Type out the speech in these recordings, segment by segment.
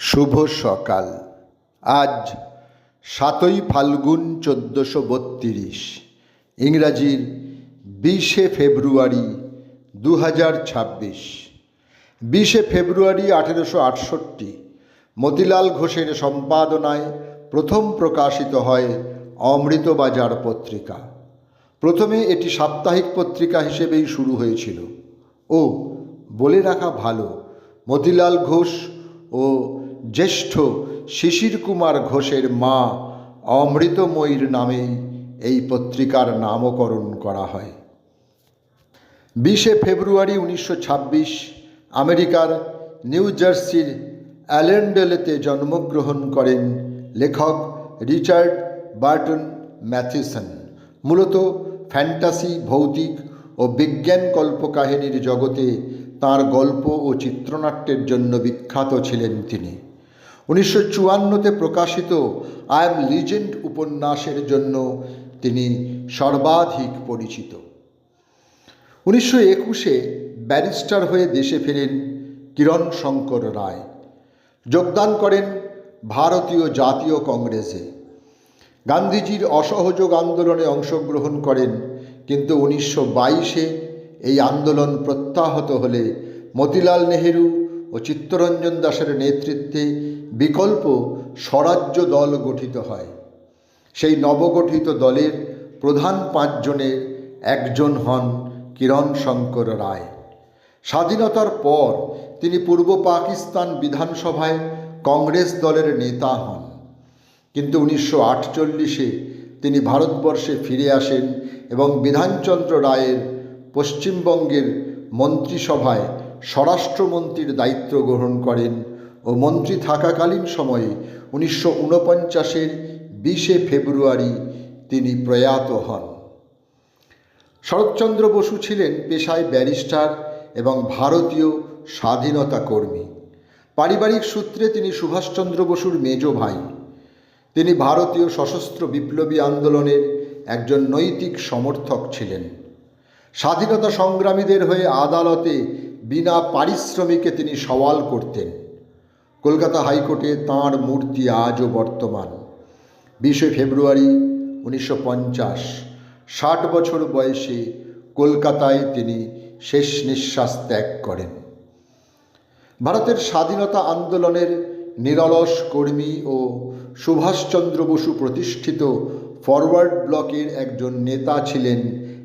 শুভ সকাল। আজ 7ই ফাল্গুন 1432, ইংরাজির 20শে ফেব্রুয়ারি 2026। 20শে ফেব্রুয়ারি 1868 মতিলাল ঘোষের সম্পাদনায় প্রথম প্রকাশিত হয় অমৃতবাজার পত্রিকা। প্রথমে এটি সাপ্তাহিক পত্রিকা হিসেবেই শুরু হয়েছিল। ও বলে রাখা ভালো, মতিলাল ঘোষ ও জ্যেষ্ঠ শিশির কুমার ঘোষের মা অমৃতময়ীর নামেই এই পত্রিকার নামকরণ করা হয়। 20শে ফেব্রুয়ারি 1926 আমেরিকার নিউ জার্সির অ্যালেন্ডেলেতে জন্মগ্রহণ করেন লেখক রিচার্ড বার্টন ম্যাথিসন। মূলত ফ্যান্টাসি, ভৌতিক ও বিজ্ঞান কল্পকাহিনীর জগতে তাঁর গল্প ও চিত্রনাট্যের জন্য বিখ্যাত ছিলেন তিনি। 1954তে প্রকাশিত আই অ্যাম লিজেন্ড উপন্যাসের জন্য তিনি সর্বাধিক পরিচিত। 1921-এ ব্যারিস্টার হয়ে দেশে ফেরেন কিরণ শঙ্কর রায়। যোগদান করেন ভারতীয় জাতীয় কংগ্রেসে। গান্ধীজির অসহযোগ আন্দোলনে অংশগ্রহণ করেন, কিন্তু 1922-এ এই আন্দোলন প্রত্যাহত হলে মতিলাল নেহেরু ও চিত্তরঞ্জন দাসের নেতৃত্বে বিকল্প স্বরাজ্য দল গঠিত হয়। সেই নবগঠিত দলের প্রধান 5 জনের একজন হন কিরণ শঙ্কর রায়। স্বাধীনতার পর তিনি পূর্ব পাকিস্তান বিধানসভায় কংগ্রেস দলের নেতা হন, কিন্তু 1948-এ তিনি ভারতবর্ষে ফিরে আসেন এবং বিধানচন্দ্র রায়ের পশ্চিমবঙ্গের মন্ত্রিসভায় স্বরাষ্ট্রমন্ত্রীর দায়িত্ব গ্রহণ করেন ও মন্ত্রী থাকাকালীন সময়ে 1949-এর 20শে ফেব্রুয়ারি তিনি প্রয়াত হন। শরৎচন্দ্র বসু ছিলেন পেশায় ব্যারিস্টার এবং ভারতীয় স্বাধীনতা কর্মী। পারিবারিক সূত্রে তিনি সুভাষচন্দ্র বসুর মেজ ভাই। তিনি ভারতীয় সশস্ত্র বিপ্লবী আন্দোলনের একজন নৈতিক সমর্থক ছিলেন। স্বাধীনতা সংগ্রামীদের হয়ে আদালতে বিনা পারিশ্রমিকে তিনি সওয়াল করতেন। কলকাতা হাইকোর্টে তাঁর মূর্তি আজও বর্তমান। 20শে ফেব্রুয়ারি 1950, 60 বছর বয়সে কলকাতায় তিনি শেষ নিঃশ্বাস ত্যাগ করেন। ভারতের স্বাধীনতা আন্দোলনের নিরলস কর্মী ও সুভাষচন্দ্র বসু প্রতিষ্ঠিত ফরওয়ার্ড ব্লকের একজন নেতা ছিলেন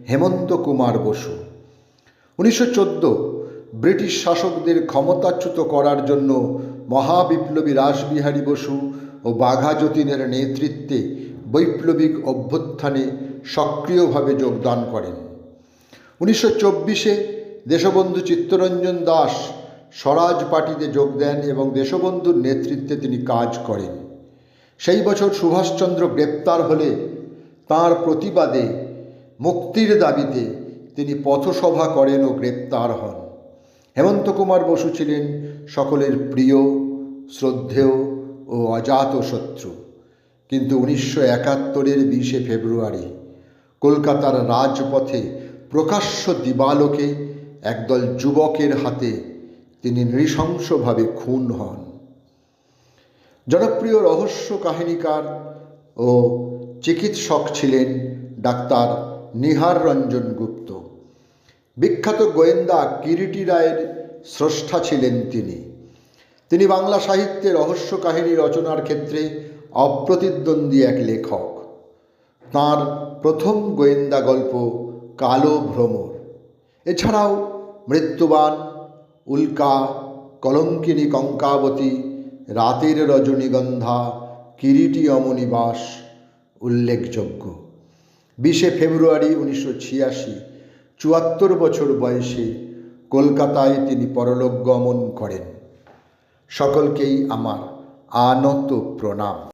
হেমন্ত কুমার বসু। 1914 ব্রিটিশ শাসকদের ক্ষমতাচ্যুত করার জন্য মহাবিপ্লবী রাসবিহারী বসু ও বাঘা যতীনের নেতৃত্বে বৈপ্লবিক অভ্যুত্থানে সক্রিয়ভাবে যোগদান করেন। 1924-এ দেশবন্ধু চিত্তরঞ্জন দাস স্বরাজ পার্টিতে যোগ দেন এবং দেশবন্ধুর নেতৃত্বে তিনি কাজ করেন। সেই বছর সুভাষচন্দ্র গ্রেপ্তার হলে তাঁর প্রতিবাদে মুক্তির দাবিতে তিনি পথসভা করেন ও গ্রেপ্তার হন। হেমন্ত কুমার বসু ছিলেন সকলের প্রিয়, শ্রদ্ধেয় ও অজাতশত্রু, কিন্তু 1971-এর 20শে ফেব্রুয়ারি কলকাতার রাজপথে প্রকাশ্য দিবালোকে একদল যুবকের হাতে তিনি নৃশংসভাবে খুন হন। জনপ্রিয় রহস্য কাহিনীকার ও চিকিৎসক ছিলেন ডাক্তার নিহার রঞ্জন গুপ্ত। বিখ্যাত গোয়েন্দা কিরিটি রায়ের স্রষ্টা ছিলেন তিনি বাংলা সাহিত্যে রহস্য কাহিনী রচনার ক্ষেত্রে অপ্রতিদ্বন্দ্বী এক লেখক। তাঁর প্রথম গোয়েন্দা গল্প কালো ভ্রমর, এছাড়াও মৃত্যুবান, উল্কা, কলঙ্কিনী কঙ্কাবতী, রাতের রজনীগন্ধা, কিরিটি অমনিবাস উল্লেখযোগ্য। 20শে ফেব্রুয়ারি 1986 74 বছর বয়সে কলকাতায় তিনি পরলোক গমন করেন। সকলকেই আমার আনত প্রণাম।